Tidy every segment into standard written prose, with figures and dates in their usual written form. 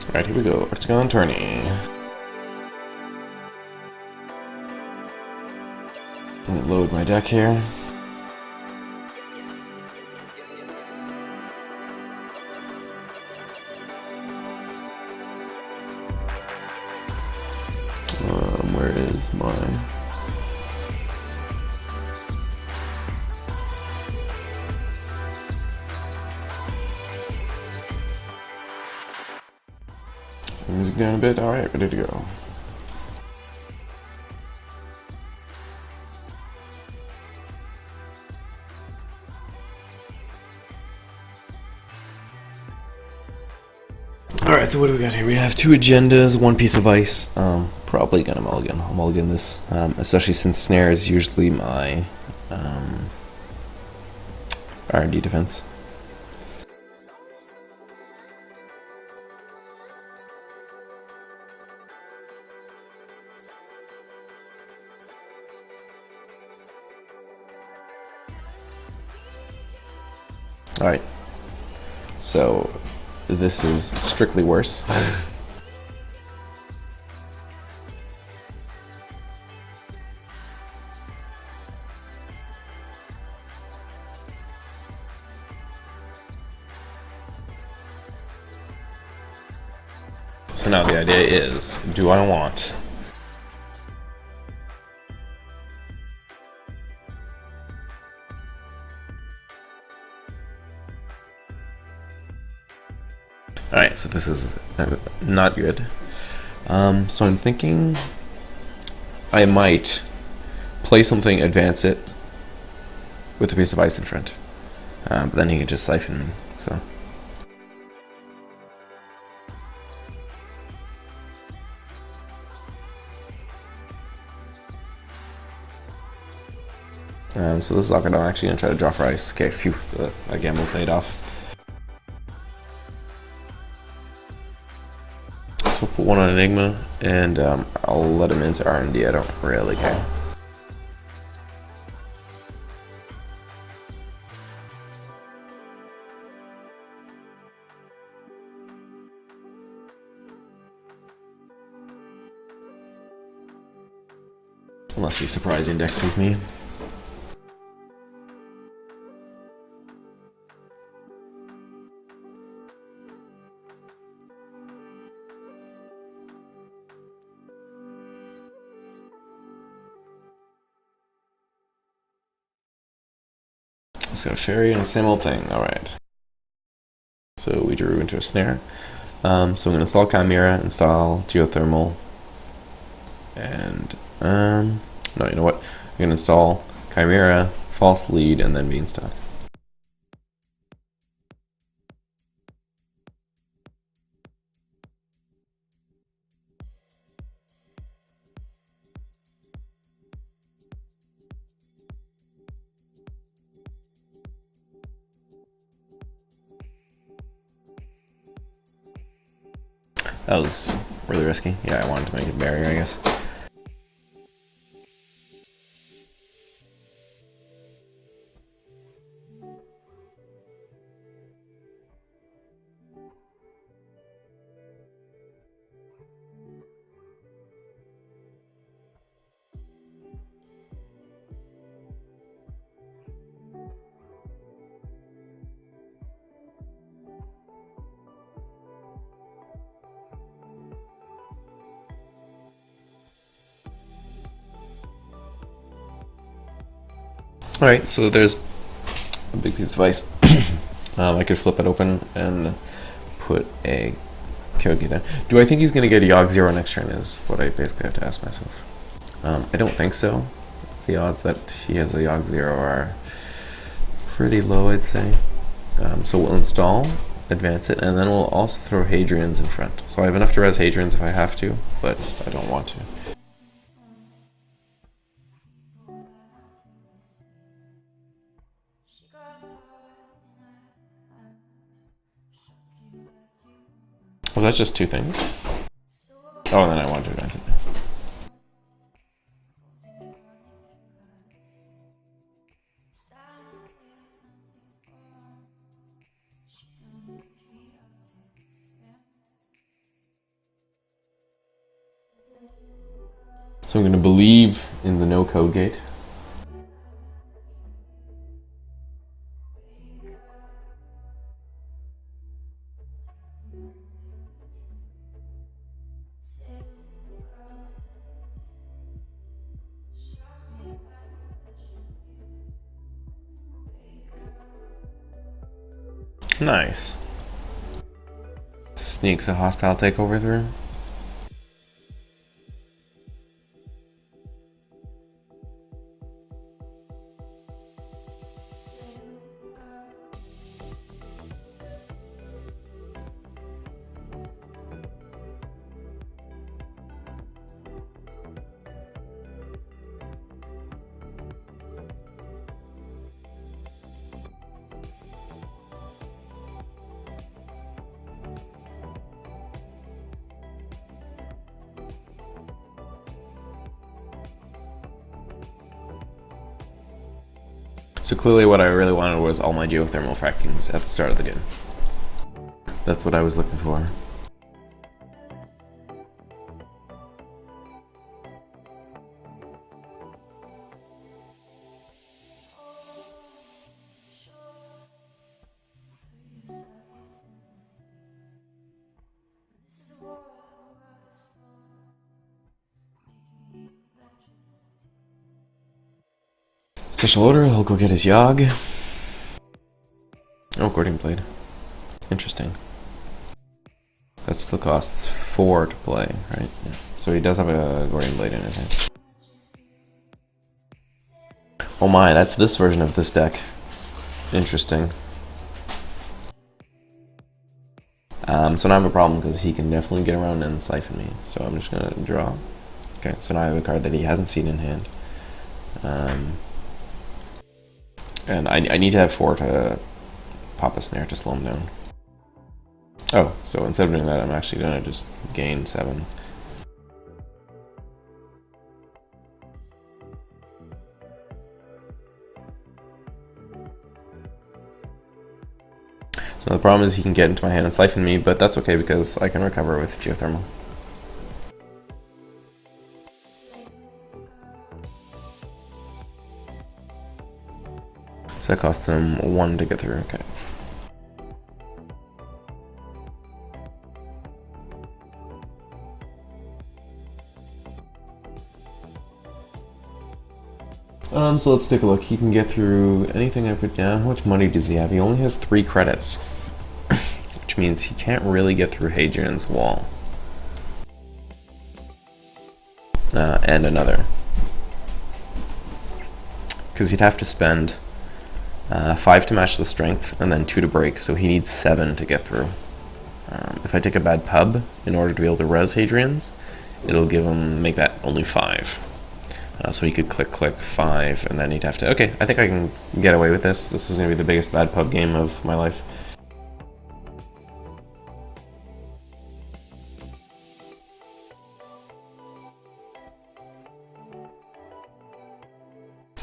Alright, here we go. Let's go on Tourney. Let me load my deck here. Where is my... Music down a bit. Alright, ready to go. Alright, so what do we got here? We have 2 agendas, 1 piece of ice. Probably gonna mulligan. I'll mulligan this, especially since snare is usually my R&D defense. Alright, so this is strictly worse. So now the idea is, do I want Alright, so this is not good. So I'm thinking I might play something, advance it with a piece of ice in front. But then he can just siphon me, so. So this is I'm actually going to try to draw for ice. Okay, phew, that gamble paid off. So put 1 on Enigma, and I'll let him into R&D. I don't really care. Unless he surprise indexes me. It's got a fairy and the same old thing. Alright. So we drew into a snare. So I'm going to install Chimera, install Geothermal, and no, you know what? I'm going to install Chimera, False Lead, and then Beanstalk. That was really risky. Yeah, I wanted to make it barrier, I guess. Alright, so there's a big piece of ice. I could flip it open and put a Kyogi down. Do I think he's going to get a Yogg-0 next turn is what I basically have to ask myself. I don't think so. The odds that he has a Yogg-0 are pretty low, I'd say. So we'll install, advance it, and then we'll also throw Hadrians in front. So I have enough to res Hadrians if I have to, but I don't want to. Was that just 2 things? Oh, and then I wanted to advance it. So I'm going to believe in the no code gate. Nice. Sneaks a hostile takeover through. So clearly what I really wanted was all my geothermal frackings at the start of the game. That's what I was looking for. Special order, he'll go get his Yogg. Oh, Gordian Blade. Interesting. That still costs 4 to play, right? Yeah. So he does have a Gordian Blade in his hand. Oh my, that's this version of this deck. Interesting. So now I have a problem because he can definitely get around and siphon me. So I'm just gonna draw. Okay, so now I have a card that he hasn't seen in hand. And I need to have 4 to pop a snare to slow him down. Oh, so instead of doing that, I'm actually gonna just gain 7. So the problem is he can get into my hand and siphon me, but that's okay because I can recover with geothermal. So that costs him 1 to get through, okay. So let's take a look. He can get through anything I put down. How much money does he have? He only has 3 credits, which means he can't really get through Hadrian's Wall. And another. Because he'd have to spend 5 to match the strength, and then 2 to break, so he needs 7 to get through. If I take a bad pub in order to be able to res Hadrian's, it'll make that only 5. So he could click 5, and then he'd have to... Okay, I think I can get away with this. This is going to be the biggest bad pub game of my life.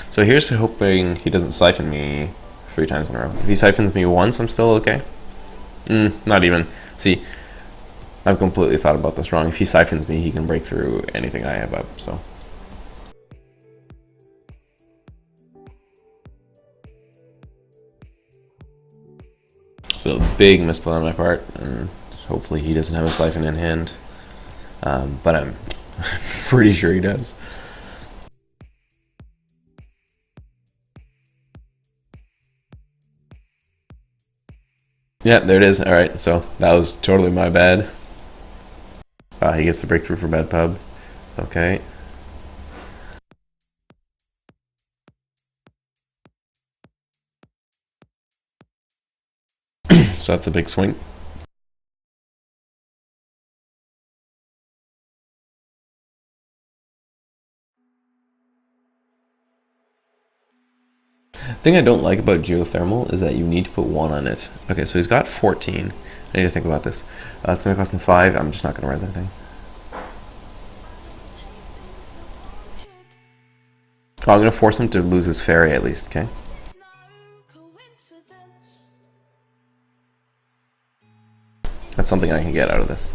So here's hoping he doesn't siphon me 3 times in a row. If he siphons me once, I'm still okay. Not even. See, I've completely thought about this wrong. If he siphons me, he can break through anything I have up, so... So big misplay on my part, and hopefully he doesn't have a siphon in hand, but I'm pretty sure he does. Yeah, there it is. Alright, so that was totally my bad. He gets the breakthrough for bad pub. Okay. So that's a big swing. The thing I don't like about geothermal is that you need to put 1 on it. Okay, so he's got 14. I need to think about this. It's going to cost him 5. I'm just not going to res anything. Oh, I'm going to force him to lose his fairy at least, okay? That's something I can get out of this.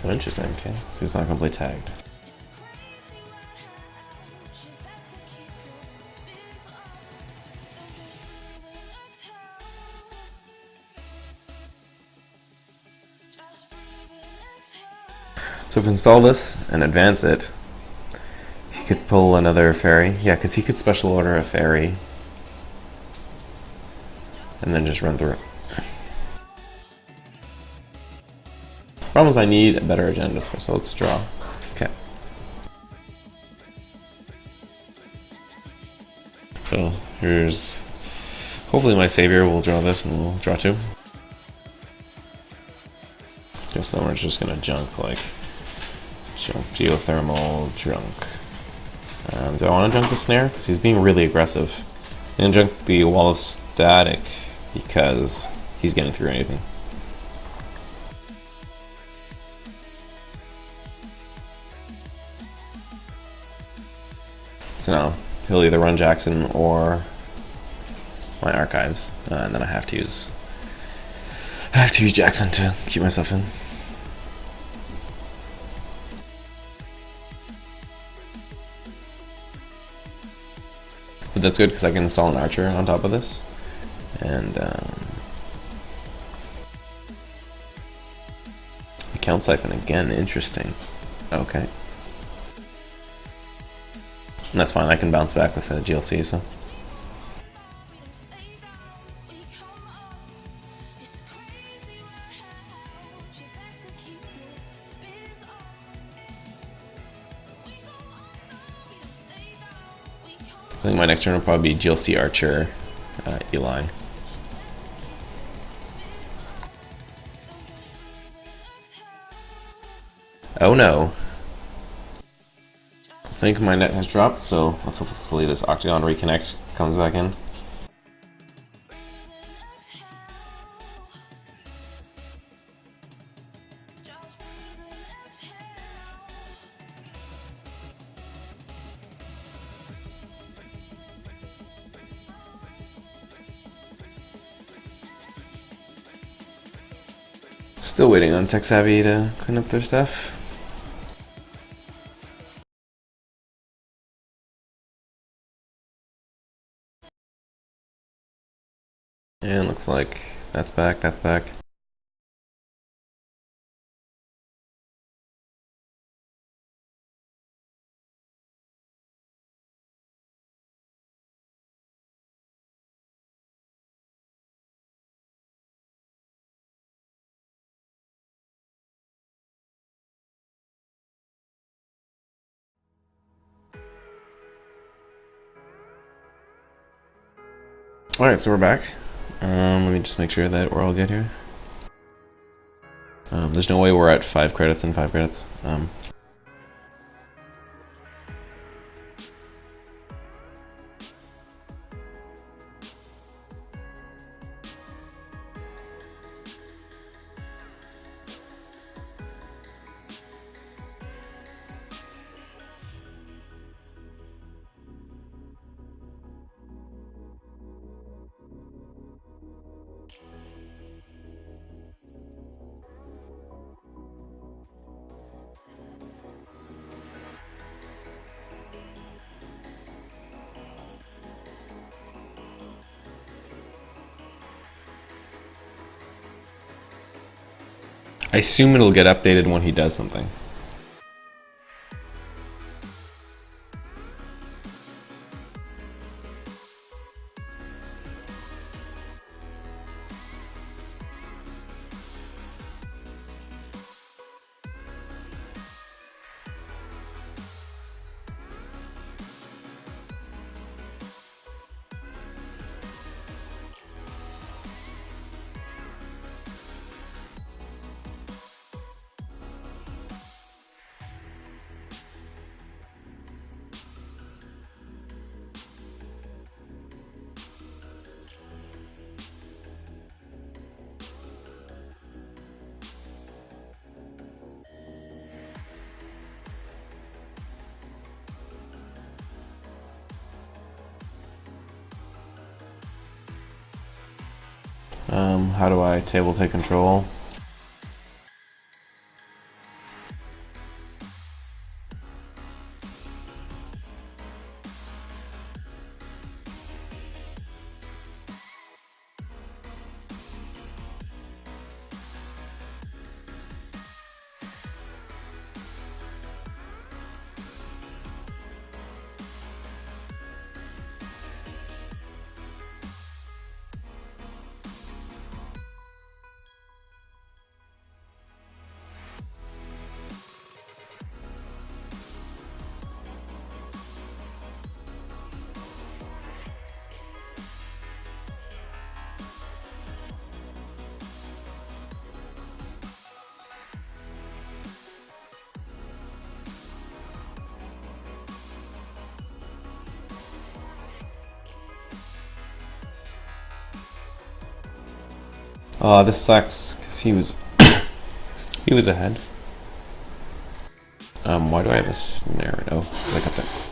Oh, interesting, okay. So he's not gonna play tagged. So if we install this and advance it, he could pull another fairy. Yeah, because he could special order a fairy and then just run through it. Problem is I need a better agenda, so let's draw. Okay. So here's, hopefully my savior will draw this and we'll draw two. Guess then we're just gonna junk like geothermal junk. Do I want to junk the snare? Because he's being really aggressive. I'm gonna junk the wall of static because he's getting through anything. So now he'll either run Jackson or my archives, and then I have to use Jackson to keep myself in. But that's good because I can install an archer on top of this, and account siphon again. Interesting. Okay. That's fine, I can bounce back with a GLC, so. I think my next turn will probably be GLC Archer, Eli. Oh no. I think my net has dropped, so let's hopefully this Octagon Reconnect comes back in. Still waiting on Tech Savvy to clean up their stuff. And looks like that's back, that's back. Alright, so we're back. Let me just make sure that we're all good here. There's no way we're at 5 credits and 5 credits. I assume it'll get updated when he does something. How do I table take control? This sucks because he was he was ahead. Why do I have a snare? Oh, 'cause I got that.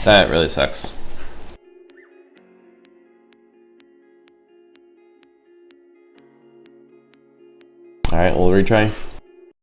That really sucks. Alright, we'll retry.